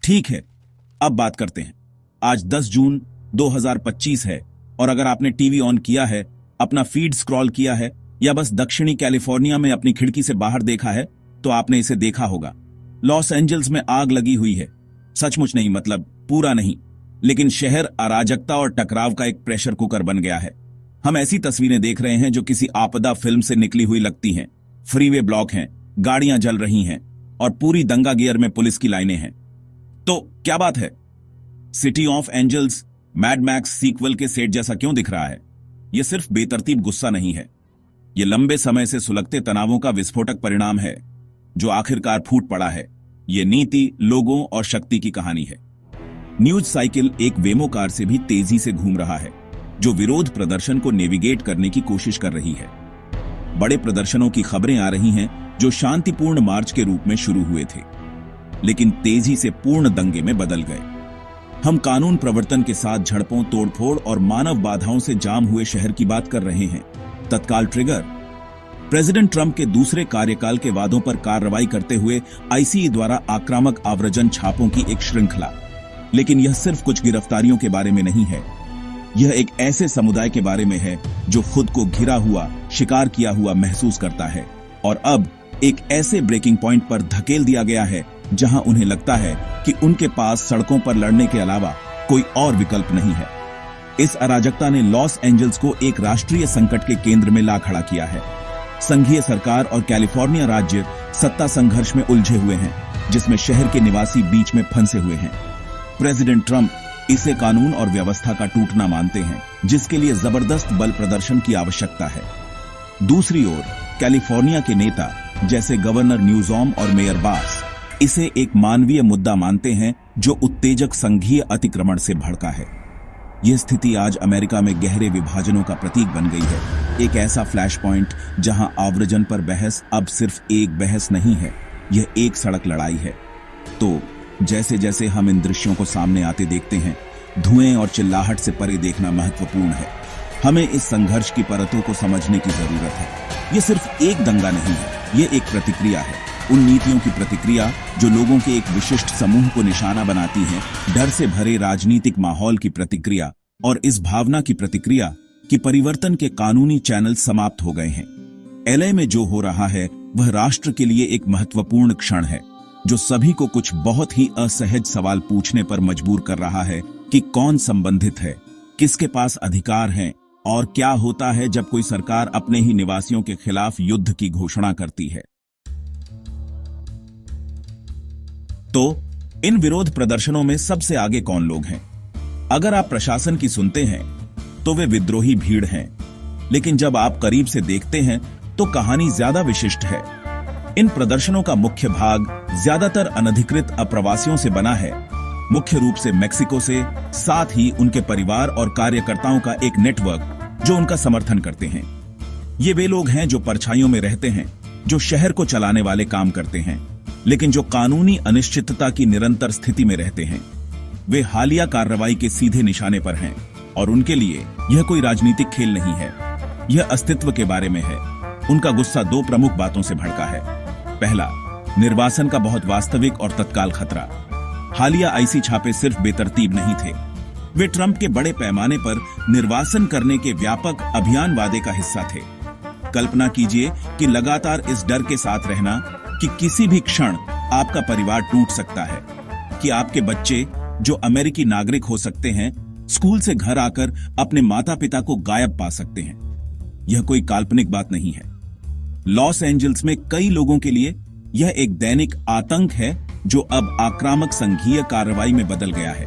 ठीक है, अब बात करते हैं। आज 10 जून 2025 है और अगर आपने टीवी ऑन किया है, अपना फीड स्क्रॉल किया है या बस दक्षिणी कैलिफोर्निया में अपनी खिड़की से बाहर देखा है तो आपने इसे देखा होगा। लॉस एंजल्स में आग लगी हुई है। सचमुच नहीं, मतलब पूरा नहीं, लेकिन शहर अराजकता और टकराव का एक प्रेशर कुकर बन गया है। हम ऐसी तस्वीरें देख रहे हैं जो किसी आपदा फिल्म से निकली हुई लगती हैं। फ्रीवे ब्लॉक हैं, गाड़ियां जल रही हैं और पूरी दंगा गियर में पुलिस की लाइनें हैं। तो क्या बात है? City of angels Mad Max sequel के सेट जैसा क्यों दिख रहा है? यह सिर्फ बेतरतीब गुस्सा नहीं है, यह लंबे समय से सुलगते तनावों का विस्फोटक परिणाम है जो आखिरकार फूट पड़ा है। यह नीति, लोगों और शक्ति की कहानी है। न्यूज साइकिल एक वेमो कार से भी तेजी से घूम रहा है जो विरोध प्रदर्शन को नेविगेट करने की कोशिश कर रही है। बड़े प्रदर्शनों की खबरें आ रही हैं जो शांतिपूर्ण मार्च के रूप में शुरू हुए थे लेकिन तेजी से पूर्ण दंगे में बदल गए। हम कानून प्रवर्तन के साथ झड़पों, तोड़फोड़ और मानव बाधाओं से जाम हुए शहर की बात कर रहे हैं। तत्काल ट्रिगर, प्रेसिडेंट ट्रंप के दूसरे कार्यकाल के वादों पर कार्रवाई करते हुए आईसीई द्वारा आक्रामक आव्रजन छापों की एक श्रृंखला। लेकिन यह सिर्फ कुछ गिरफ्तारियों के बारे में नहीं है, यह एक ऐसे समुदाय के बारे में है जो खुद को घिरा हुआ, शिकार किया हुआ महसूस करता है और अब एक ऐसे ब्रेकिंग पॉइंट पर धकेल दिया गया है जहां उन्हें लगता है कि उनके पास सड़कों पर लड़ने के अलावा कोई और विकल्प नहीं है। इस अराजकता ने लॉस एंजल्स को एक राष्ट्रीय संकट के केंद्र में ला खड़ा किया है। संघीय सरकार और कैलिफोर्निया राज्य सत्ता संघर्ष में उलझे हुए हैं जिसमें शहर के निवासी बीच में फंसे हुए हैं। प्रेसिडेंट ट्रंप इसे कानून और व्यवस्था का टूटना मानते हैं जिसके लिए जबरदस्त बल प्रदर्शन की आवश्यकता है। दूसरी ओर कैलिफोर्निया के नेता जैसे गवर्नर न्यूसॉम और मेयर बास इसे एक मानवीय मुद्दा मानते हैं जो उत्तेजक संघीय अतिक्रमण से भड़का है। यह स्थिति आज अमेरिका में गहरे विभाजनों का प्रतीक बन गई है। एक ऐसा फ्लैश पॉइंट जहां आव्रजन पर बहस अब सिर्फ एक बहस नहीं है, यह एक सड़क लड़ाई है। तो जैसे जैसे हम इन दृश्यों को सामने आते देखते हैं, धुएं और चिल्लाहट से परे देखना महत्वपूर्ण है। हमें इस संघर्ष की परतों को समझने की जरूरत है। यह सिर्फ एक दंगा नहीं है, यह एक प्रतिक्रिया है। उन नीतियों की प्रतिक्रिया जो लोगों के एक विशिष्ट समूह को निशाना बनाती हैं, डर से भरे राजनीतिक माहौल की प्रतिक्रिया और इस भावना की प्रतिक्रिया कि परिवर्तन के कानूनी चैनल समाप्त हो गए हैं। एलए में जो हो रहा है वह राष्ट्र के लिए एक महत्वपूर्ण क्षण है जो सभी को कुछ बहुत ही असहज सवाल पूछने पर मजबूर कर रहा है कि कौन संबंधित है, किसके पास अधिकार हैं और क्या होता है जब कोई सरकार अपने ही निवासियों के खिलाफ युद्ध की घोषणा करती है। तो इन विरोध प्रदर्शनों में सबसे आगे कौन लोग हैं? अगर आप प्रशासन की सुनते हैं तो वे विद्रोही भीड़ हैं, लेकिन जब आप करीब से देखते हैं तो कहानी ज्यादा विशिष्ट है। इन प्रदर्शनों का मुख्य भाग ज्यादातर अनधिकृत अप्रवासियों से बना है, मुख्य रूप से मेक्सिको से, साथ ही उनके परिवार और कार्यकर्ताओं का एक नेटवर्क जो उनका समर्थन करते हैं। ये वे लोग हैं जो परछाइयों में रहते हैं, जो शहर को चलाने वाले काम करते हैं, लेकिन जो कानूनी अनिश्चितता की निरंतर स्थिति में रहते हैं। वे हालिया कार्रवाई के सीधे निशाने पर हैं और उनके लिए यह कोई राजनीतिक खेल नहीं है, यह अस्तित्व के बारे में है। उनका गुस्सा दो प्रमुख बातों से भड़का है। पहला, निर्वासन का बहुत वास्तविक और तत्काल खतरा। हालिया आईसी छापे सिर्फ बेतरतीब नहीं थे, वे ट्रंप के बड़े पैमाने पर निर्वासन करने के व्यापक अभियान वादे का हिस्सा थे। कल्पना कीजिए कि लगातार इस डर के साथ रहना कि किसी भी क्षण आपका परिवार टूट सकता है, कि आपके बच्चे जो अमेरिकी नागरिक हो सकते हैं स्कूल से घर आकर अपने माता पिता को गायब पा सकते हैं। यह कोई काल्पनिक बात नहीं है। लॉस एंजल्स में कई लोगों के लिए यह एक दैनिक आतंक है जो अब आक्रामक संघीय कार्रवाई में बदल गया है,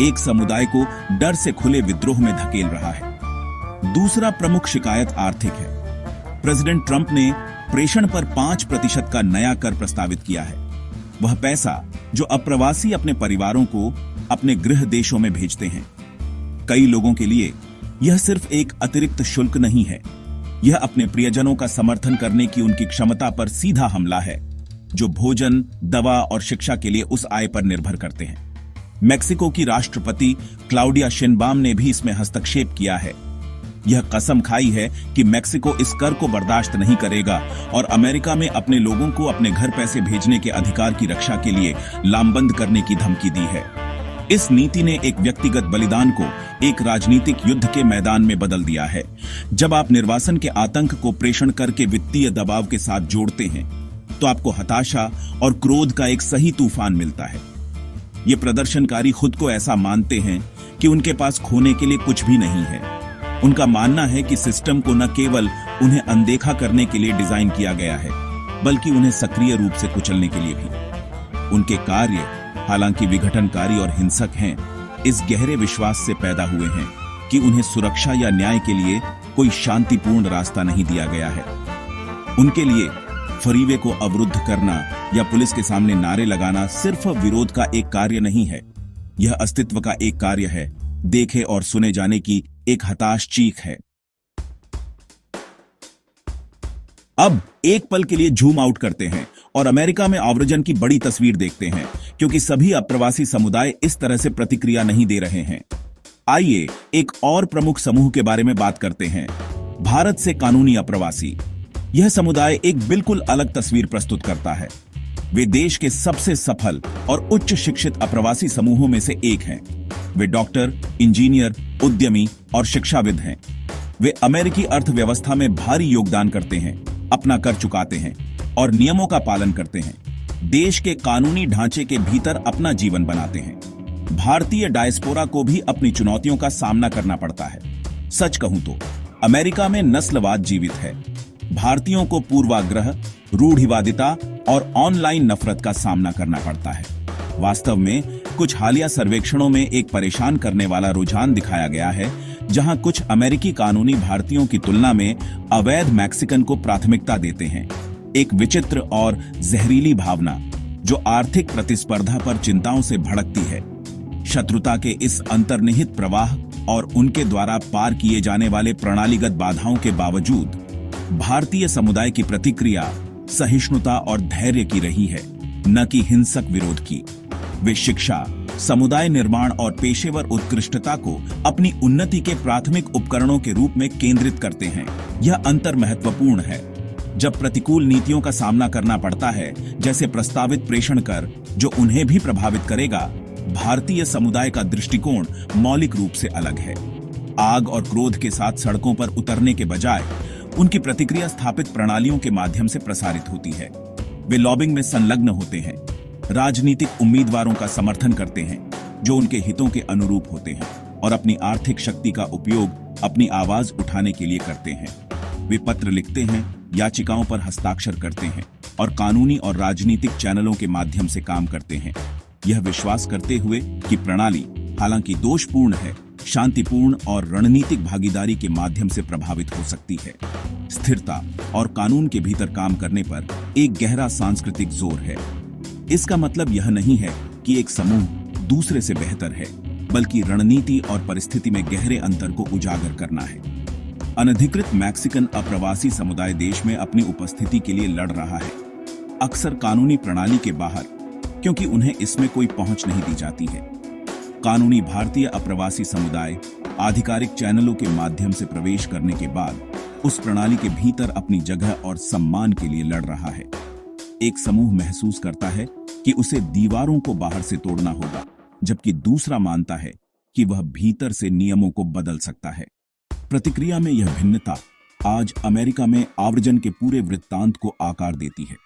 एक समुदाय को डर से खुले विद्रोह में धकेल रहा है। दूसरा प्रमुख शिकायत आर्थिक है। प्रेसिडेंट ट्रंप ने प्रेषण पर 5% का नया कर प्रस्तावित किया है। वह पैसा जो अप्रवासी अपने परिवारों को अपने गृह देशों में भेजते हैं। कई लोगों के लिए यह सिर्फ एक अतिरिक्त शुल्क नहीं है, यह अपने प्रियजनों का समर्थन करने की उनकी क्षमता पर सीधा हमला है जो भोजन, दवा और शिक्षा के लिए उस आय पर निर्भर करते हैं। मेक्सिको की राष्ट्रपति क्लाउडिया शेनबाम ने भी इसमें हस्तक्षेप किया है। यह कसम खाई है कि मेक्सिको इस कर को बर्दाश्त नहीं करेगा और अमेरिका में अपने लोगों को अपने घर पैसे भेजने के अधिकार की रक्षा के लिए लामबंद करने की धमकी दी है। इस नीति ने एक व्यक्तिगत बलिदान को एक राजनीतिक युद्ध के मैदान में बदल दिया है। जब आप निर्वासन के आतंक को प्रेषण करके वित्तीय दबाव के साथ जोड़ते हैं तो आपको हताशा और क्रोध का एक सही तूफान मिलता है। ये प्रदर्शनकारी खुद को ऐसा मानते हैं कि उनके पास खोने के लिए कुछ भी नहीं है। उनका मानना है कि सिस्टम को न केवल उन्हें अनदेखा करने के लिए डिजाइन किया गया है, बल्कि उन्हें सक्रिय रूप से कुचलने के लिए भी। उनके कार्य, हालांकि विघटनकारी और हिंसक हैं, इस गहरे विश्वास से पैदा हुए हैं कि उन्हें सुरक्षा या न्याय के लिए कोई शांतिपूर्ण रास्ता नहीं दिया गया है। उनके लिए फ्रीवे को अवरुद्ध करना या पुलिस के सामने नारे लगाना सिर्फ विरोध का एक कार्य नहीं है, यह अस्तित्व का एक कार्य है, देखे और सुने जाने की एक हताश चीख है। अब एक पल के लिए जूम आउट करते हैं और अमेरिका में आव्रजन की बड़ी तस्वीर देखते हैं, क्योंकि सभी अप्रवासी समुदाय इस तरह से प्रतिक्रिया नहीं दे रहे हैं। आइए एक और प्रमुख समूह के बारे में बात करते हैं, भारत से कानूनी अप्रवासी। यह समुदाय एक बिल्कुल अलग तस्वीर प्रस्तुत करता है। वे देश के सबसे सफल और उच्च शिक्षित अप्रवासी समूहों में से एक हैं। वे डॉक्टर, इंजीनियर, उद्यमी और शिक्षाविद हैं। वे अमेरिकी अर्थव्यवस्था में भारी योगदान करते हैं, अपना कर चुकाते हैं और नियमों का पालन करते हैं। देश के कानूनी ढांचे के भीतर अपना जीवन बनाते हैं। भारतीय डायस्पोरा को भी अपनी चुनौतियों का सामना करना पड़ता है। सच कहूं तो अमेरिका में नस्लवाद जीवित है। भारतीयों को पूर्वाग्रह, रूढ़िवादिता और ऑनलाइन नफरत का सामना करना पड़ता है। वास्तव में कुछ हालिया सर्वेक्षणों में एक परेशान करने वाला रुझान दिखाया गया है, जहां कुछ अमेरिकी कानूनी भारतीयों की तुलना में अवैध मैक्सिकन को प्राथमिकता देते हैं। एक विचित्र और जहरीली भावना जो आर्थिक प्रतिस्पर्धा पर चिंताओं से भड़कती है। शत्रुता के इस अंतर्निहित प्रवाह और उनके द्वारा पार किए जाने वाले प्रणालीगत बाधाओं के बावजूद भारतीय समुदाय की प्रतिक्रिया सहिष्णुता और धैर्य की रही है, न कि हिंसक विरोध की। वे शिक्षा, समुदाय निर्माण और पेशेवर उत्कृष्टता को अपनी उन्नति के प्राथमिक उपकरणों के रूप में केंद्रित करते हैं। यह अंतर महत्वपूर्ण है। जब प्रतिकूल नीतियों का सामना करना पड़ता है, जैसे प्रस्तावित प्रेषण कर जो उन्हें भी प्रभावित करेगा, भारतीय समुदाय का दृष्टिकोण मौलिक रूप से अलग है। आग और क्रोध के साथ सड़कों पर उतरने के बजाय उनकी प्रतिक्रिया स्थापित प्रणालियों के माध्यम से प्रसारित होती है। वे लॉबिंग में संलग्न होते हैं, राजनीतिक उम्मीदवारों का समर्थन करते हैं जो उनके हितों के अनुरूप होते हैं और अपनी आर्थिक शक्ति का उपयोग अपनी आवाज उठाने के लिए करते हैं। वे पत्र लिखते हैं, याचिकाओं पर हस्ताक्षर करते हैं और कानूनी और राजनीतिक चैनलों के माध्यम से काम करते हैं, यह विश्वास करते हुए कि प्रणाली, हालांकि दोषपूर्ण है, शांतिपूर्ण और रणनीतिक भागीदारी के माध्यम से प्रभावित हो सकती है। स्थिरता और कानून के भीतर काम करने पर एक गहरा सांस्कृतिक जोर है। इसका मतलब यह नहीं है कि एक समूह दूसरे से बेहतर है, बल्कि रणनीति और परिस्थिति में गहरे अंतर को उजागर करना है। अनधिकृत मैक्सिकन अप्रवासी समुदाय देश में अपनी उपस्थिति के लिए लड़ रहा है, अक्सर कानूनी प्रणाली के बाहर, क्योंकि उन्हें इसमें कोई पहुंच नहीं दी जाती है। कानूनी भारतीय अप्रवासी समुदाय आधिकारिक चैनलों के माध्यम से प्रवेश करने के बाद उस प्रणाली के भीतर अपनी जगह और सम्मान के लिए लड़ रहा है। एक समूह महसूस करता है कि उसे दीवारों को बाहर से तोड़ना होगा, जबकि दूसरा मानता है कि वह भीतर से नियमों को बदल सकता है। प्रतिक्रिया में यह भिन्नता आज अमेरिका में आव्रजन के पूरे वृत्तांत को आकार देती है।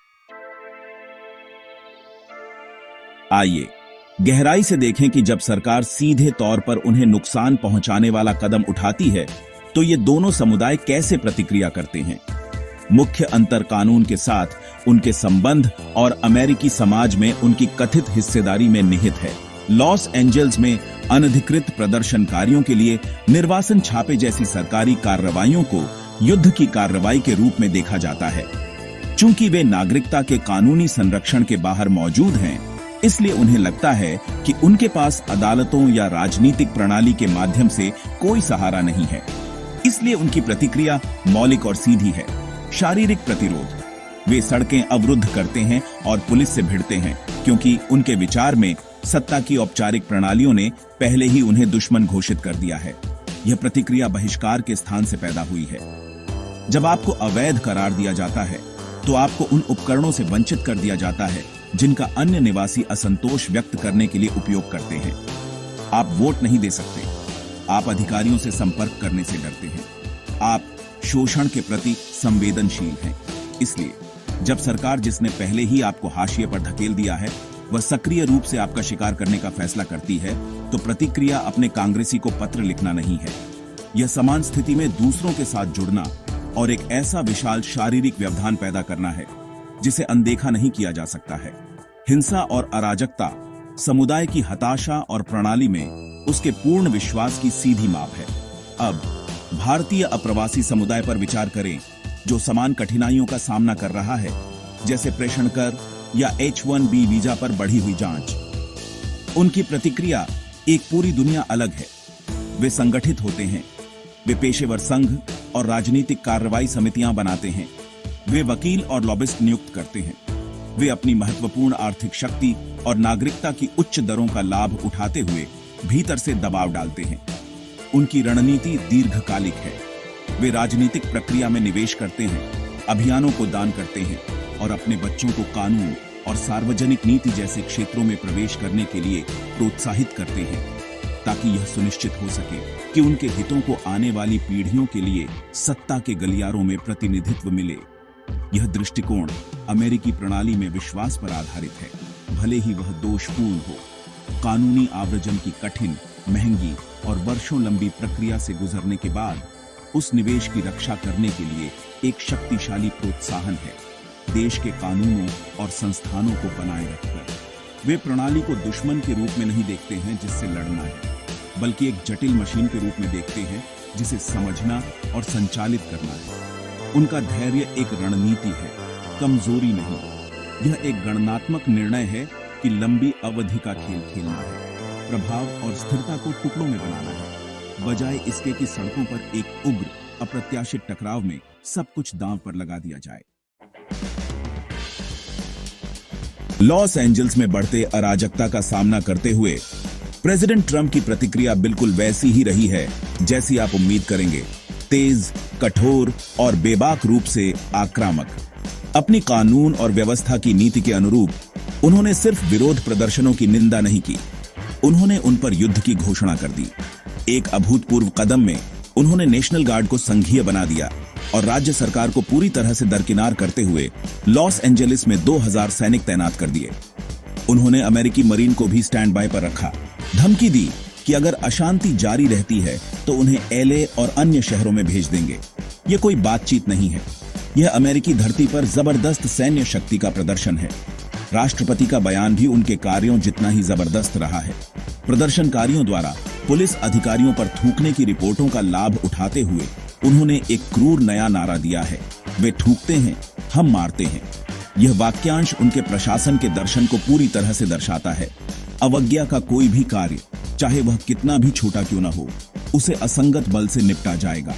आइए गहराई से देखें कि जब सरकार सीधे तौर पर उन्हें नुकसान पहुंचाने वाला कदम उठाती है तो ये दोनों समुदाय कैसे प्रतिक्रिया करते हैं। मुख्य अंतर कानून के साथ उनके संबंध और अमेरिकी समाज में उनकी कथित हिस्सेदारी में निहित है। लॉस एंजल्स में अनधिकृत प्रदर्शनकारियों के लिए निर्वासन छापे जैसी सरकारी कार्रवाइयों को युद्ध की कार्रवाई के रूप में देखा जाता है। चूंकि वे नागरिकता के कानूनी संरक्षण के बाहर मौजूद हैं, इसलिए उन्हें लगता है कि उनके पास अदालतों या राजनीतिक प्रणाली के माध्यम से कोई सहारा नहीं है। इसलिए उनकी प्रतिक्रिया मौलिक और सीधी है। शारीरिक प्रतिरोध। वे सड़कें अवरुद्ध करते हैं और पुलिस से भिड़ते हैं, क्योंकि उनके विचार में सत्ता की औपचारिक प्रणालियों ने पहले ही उन्हें दुश्मन घोषित कर दिया है। यह प्रतिक्रिया बहिष्कार के स्थान से पैदा हुई है। जब आपको अवैध करार दिया जाता है तो आपको उन उपकरणों से वंचित कर दिया जाता है जिनका अन्य निवासी असंतोष व्यक्त करने के लिए उपयोग करते हैं। आप वोट नहीं दे सकते, आप अधिकारियों से संपर्क करने से डरते हैं, आप शोषण के प्रति संवेदनशील हैं। इसलिए जब सरकार, जिसने पहले ही आपको हाशिए पर धकेल दिया है, वह सक्रिय रूप से आपका शिकार करने का फैसला करती है, तो प्रतिक्रिया अपने कांग्रेसी को पत्र लिखना नहीं है। यह समान स्थिति में दूसरों के साथ जुड़ना और एक ऐसा विशाल शारीरिक व्यवधान पैदा करना है जिसे अनदेखा नहीं किया जा सकता है। हिंसा और अराजकता समुदाय की हताशा और प्रणाली में उसके पूर्ण विश्वास की सीधी माप है। अब भारतीय अप्रवासी समुदाय पर विचार करें जो समान कठिनाइयों का सामना कर रहा है, जैसे प्रेषण कर या H-1B वीजा पर बढ़ी हुई जांच। उनकी प्रतिक्रिया एक पूरी दुनिया अलग है। वे संगठित होते हैं, वे पेशेवर संघ और राजनीतिक कार्रवाई समितियां बनाते हैं, वे वकील और लॉबिस्ट नियुक्त करते हैं, वे अपनी महत्वपूर्ण आर्थिक शक्ति और नागरिकता की उच्च दरों का लाभ उठाते हुए भीतर से दबाव डालते हैं। उनकी रणनीति दीर्घकालिक है। वे राजनीतिक प्रक्रिया में निवेश करते हैं, अभियानों को दान करते हैं और अपने बच्चों को कानून और सार्वजनिक नीति जैसे क्षेत्रों में प्रवेश करने के लिए प्रोत्साहित करते हैं, ताकि यह सुनिश्चित हो सके कि उनके हितों को आने वाली पीढ़ियों के लिए सत्ता के गलियारों में प्रतिनिधित्व मिले। यह दृष्टिकोण अमेरिकी प्रणाली में विश्वास पर आधारित है, भले ही वह दोषपूर्ण हो। कानूनी आव्रजन की कठिन, महंगी और वर्षों लंबी प्रक्रिया से गुजरने के बाद उस निवेश की रक्षा करने के लिए एक शक्तिशाली प्रोत्साहन है। देश के कानूनों और संस्थानों को बनाए रखकर वे प्रणाली को दुश्मन के रूप में नहीं देखते हैं जिससे लड़ना है, बल्कि एक जटिल मशीन के रूप में देखते हैं जिसे समझना और संचालित करना है। उनका धैर्य एक रणनीति है, कमजोरी नहीं। यह एक गणनात्मक निर्णय है कि लंबी अवधि का खेल खेलना है, प्रभाव और स्थिरता को टुकड़ों में बनाना है, बजाय इसके कि सड़कों पर एक उग्र अप्रत्याशित टकराव में सब कुछ दांव पर लगा दिया जाए। लॉस एंजल्स में बढ़ते अराजकता का सामना करते हुए प्रेसिडेंट ट्रंप की प्रतिक्रिया बिल्कुल वैसी ही रही है जैसी आप उम्मीद करेंगे, तेज, कठोर और बेबाक रूप से आक्रामक। अपनी कानून और व्यवस्था की नीति के अनुरूप उन्होंने सिर्फ विरोध प्रदर्शनों की निंदा नहीं की, उन्होंने उन पर युद्ध की घोषणा कर दी। एक अभूतपूर्व कदम में उन्होंने नेशनल गार्ड को संघीय बना दिया और राज्य सरकार को पूरी तरह से दरकिनार करते हुए लॉस एंजलिस में 2000 सैनिक तैनात कर दिए। उन्होंने अमेरिकी मरीन को भी स्टैंड बाय पर रखा, धमकी दी कि अगर अशांति जारी रहती है तो उन्हें LA और अन्य शहरों में भेज देंगे। यह कोई बातचीत नहीं है, यह अमेरिकी धरती पर जबरदस्त सैन्य शक्ति का प्रदर्शन है। राष्ट्रपति का बयान भी उनके कार्यों जितना ही जबरदस्त रहा है। प्रदर्शनकारियों द्वारा पुलिस अधिकारियों पर थूकने की रिपोर्टों का लाभ उठाते हुए उन्होंने एक क्रूर नया नारा दिया है, वे थूकते हैं, हम मारते हैं। यह वाक्यांश उनके प्रशासन के दर्शन को पूरी तरह से दर्शाता है। अवज्ञा का कोई भी कार्य, चाहे वह कितना भी छोटा क्यों न हो, उसे असंगत बल से निपटा जाएगा।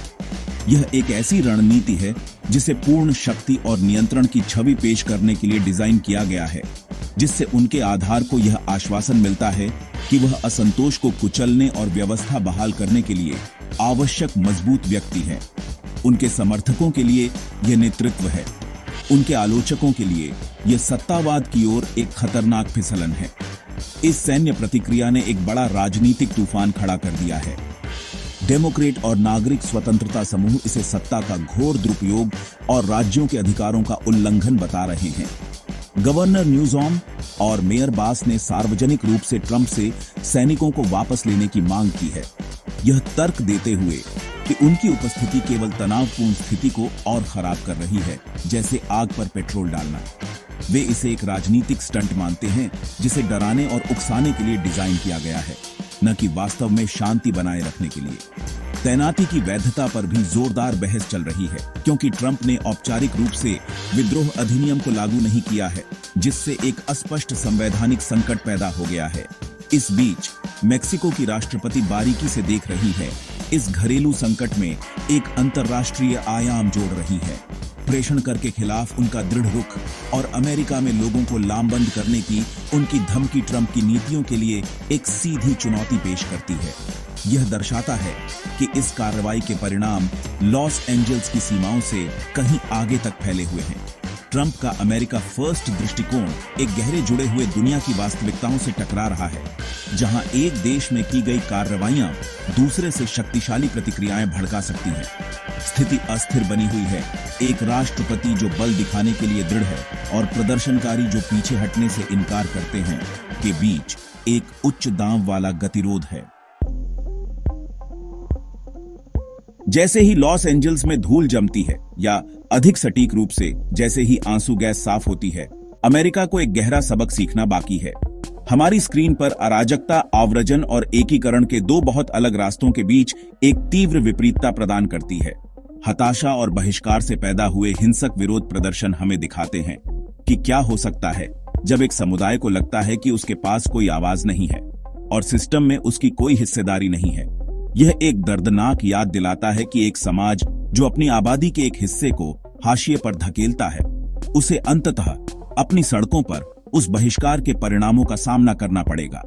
यह एक ऐसी रणनीति है जिसे पूर्ण शक्ति और नियंत्रण की छवि पेश करने के लिए डिजाइन किया गया है, जिससे उनके आधार को यह आश्वासन मिलता है कि वह असंतोष को कुचलने और व्यवस्था बहाल करने के लिए आवश्यक मजबूत व्यक्ति है। उनके समर्थकों के लिए यह नेतृत्व है, उनके आलोचकों के लिए यह सत्तावाद की ओर एक खतरनाक फिसलन है। इस सैन्य प्रतिक्रिया ने एक बड़ा राजनीतिक तूफान खड़ा कर दिया है। डेमोक्रेट और नागरिक स्वतंत्रता समूह इसे सत्ता का घोर दुरुपयोग और राज्यों के अधिकारों का उल्लंघन बता रहे हैं। गवर्नर न्यूसॉम और मेयर बास ने सार्वजनिक रूप से ट्रंप से सैनिकों को वापस लेने की मांग की है, यह तर्क देते हुए कि उनकी उपस्थिति केवल तनावपूर्ण स्थिति को और खराब कर रही है, जैसे आग पर पेट्रोल डालना। वे इसे एक राजनीतिक स्टंट मानते हैं जिसे डराने और उकसाने के लिए डिजाइन किया गया है, न कि वास्तव में शांति बनाए रखने के लिए। तैनाती की वैधता पर भी जोरदार बहस चल रही है, क्योंकि ट्रंप ने औपचारिक रूप से विद्रोह अधिनियम को लागू नहीं किया है, जिससे एक अस्पष्ट संवैधानिक संकट पैदा हो गया है। इस बीच मेक्सिको की राष्ट्रपति बारीकी से देख रही है, इस घरेलू संकट में एक अंतर्राष्ट्रीय आयाम जोड़ रही है। प्रेषण कर के खिलाफ उनका दृढ़ रुख और अमेरिका में लोगों को लामबंद करने की उनकी धमकी ट्रंप की नीतियों के लिए एक सीधी चुनौती पेश करती है। यह दर्शाता है कि इस कार्रवाई के परिणाम लॉस एंजल्स की सीमाओं से कहीं आगे तक फैले हुए हैं। ट्रंप का अमेरिका फर्स्ट दृष्टिकोण एक गहरे जुड़े हुए दुनिया की वास्तविकताओं से टकरा रहा है, जहां एक देश में की गई कार्रवाइयां दूसरे से शक्तिशाली प्रतिक्रियाएं भड़का सकती हैं। स्थिति अस्थिर बनी हुई है। एक राष्ट्रपति जो बल दिखाने के लिए दृढ़ है और प्रदर्शनकारी जो पीछे हटने से इनकार करते हैं के बीच एक उच्च दांव वाला गतिरोध है। जैसे ही लॉस एंजल्स में धूल जमती है, या अधिक सटीक रूप से जैसे ही आंसू गैस साफ होती है, अमेरिका को एक गहरा सबक सीखना बाकी है। हमारी स्क्रीन पर अराजकता, आव्रजन और एकीकरण के दो बहुत अलग रास्तों के बीच एक तीव्र विपरीतता प्रदान करती है। हताशा और बहिष्कार से पैदा हुए हिंसक विरोध प्रदर्शन हमें दिखाते हैं कि क्या हो सकता है जब एक समुदाय को लगता है कि उसके पास कोई आवाज नहीं है और सिस्टम में उसकी कोई हिस्सेदारी नहीं है। यह एक दर्दनाक याद दिलाता है कि एक समाज जो अपनी आबादी के एक हिस्से को हाशिए पर धकेलता है, उसे अंततः अपनी सड़कों पर उस बहिष्कार के परिणामों का सामना करना पड़ेगा।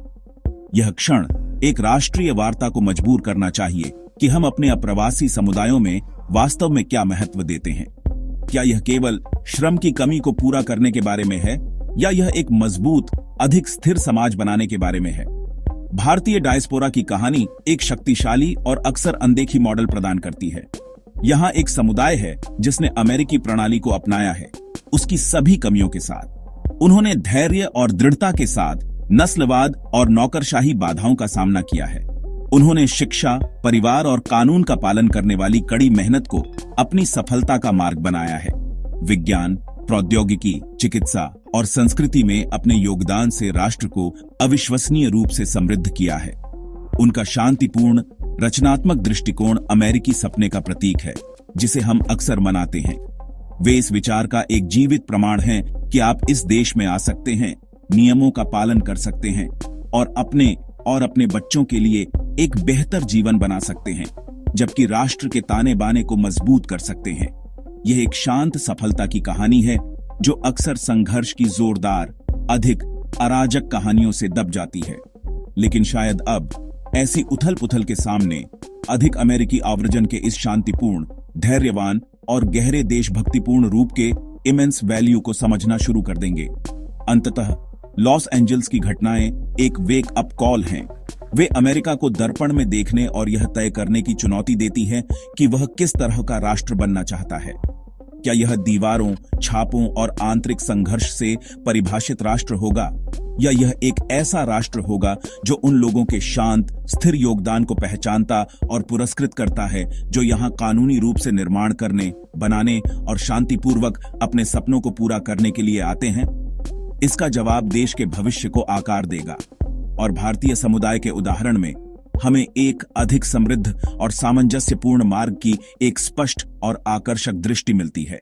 यह क्षण एक राष्ट्रीय वार्ता को मजबूर करना चाहिए कि हम अपने अप्रवासी समुदायों में वास्तव में क्या महत्व देते हैं। क्या यह केवल श्रम की कमी को पूरा करने के बारे में है, या यह एक मजबूत, अधिक स्थिर समाज बनाने के बारे में है? भारतीय डायस्पोरा की कहानी एक शक्तिशाली और अक्सर अनदेखी मॉडल प्रदान करती है। यहाँ एक समुदाय है जिसने अमेरिकी प्रणाली को अपनाया है, उसकी सभी कमियों के साथ। उन्होंने धैर्य और दृढ़ता के साथ नस्लवाद और नौकरशाही बाधाओं का सामना किया है। उन्होंने शिक्षा, परिवार और कानून का पालन करने वाली कड़ी मेहनत को अपनी सफलता का मार्ग बनाया है। विज्ञान, प्रौद्योगिकी, चिकित्सा और संस्कृति में अपने योगदान से राष्ट्र को अविश्वसनीय रूप से समृद्ध किया है। उनका शांतिपूर्ण, रचनात्मक दृष्टिकोण अमेरिकी सपने का प्रतीक है, जिसे हम अक्सर मनाते हैं। वे इस विचार का एक जीवित प्रमाण हैं कि आप इस देश में आ सकते हैं, नियमों का पालन कर सकते हैं और अपने बच्चों के लिए एक बेहतर जीवन बना सकते हैं, जबकि राष्ट्र के ताने बाने को मजबूत कर सकते हैं। यह एक शांत सफलता की कहानी है जो अक्सर संघर्ष की जोरदार, अधिक अराजक कहानियों से दब जाती है। लेकिन शायद अब ऐसी उथल-पुथल के सामने अधिक अमेरिकी आव्रजन के इस शांतिपूर्ण, धैर्यवान और गहरे देशभक्तिपूर्ण रूप के इमेंस वैल्यू को समझना शुरू कर देंगे। अंततः लॉस एंजल्स की घटनाएं एक वेक अप कॉल हैं। वे अमेरिका को दर्पण में देखने और यह तय करने की चुनौती देती है कि वह किस तरह का राष्ट्र बनना चाहता है। क्या यह दीवारों, छापों और आंतरिक संघर्ष से परिभाषित राष्ट्र होगा, या यह एक ऐसा राष्ट्र होगा जो उन लोगों के शांत, स्थिर योगदान को पहचानता और पुरस्कृत करता है जो यहाँ कानूनी रूप से निर्माण करने, बनाने और शांतिपूर्वक अपने सपनों को पूरा करने के लिए आते हैं? इसका जवाब देश के भविष्य को आकार देगा, और भारतीय समुदाय के उदाहरण में हमें एक अधिक समृद्ध और सामंजस्यपूर्ण मार्ग की एक स्पष्ट और आकर्षक दृष्टि मिलती है।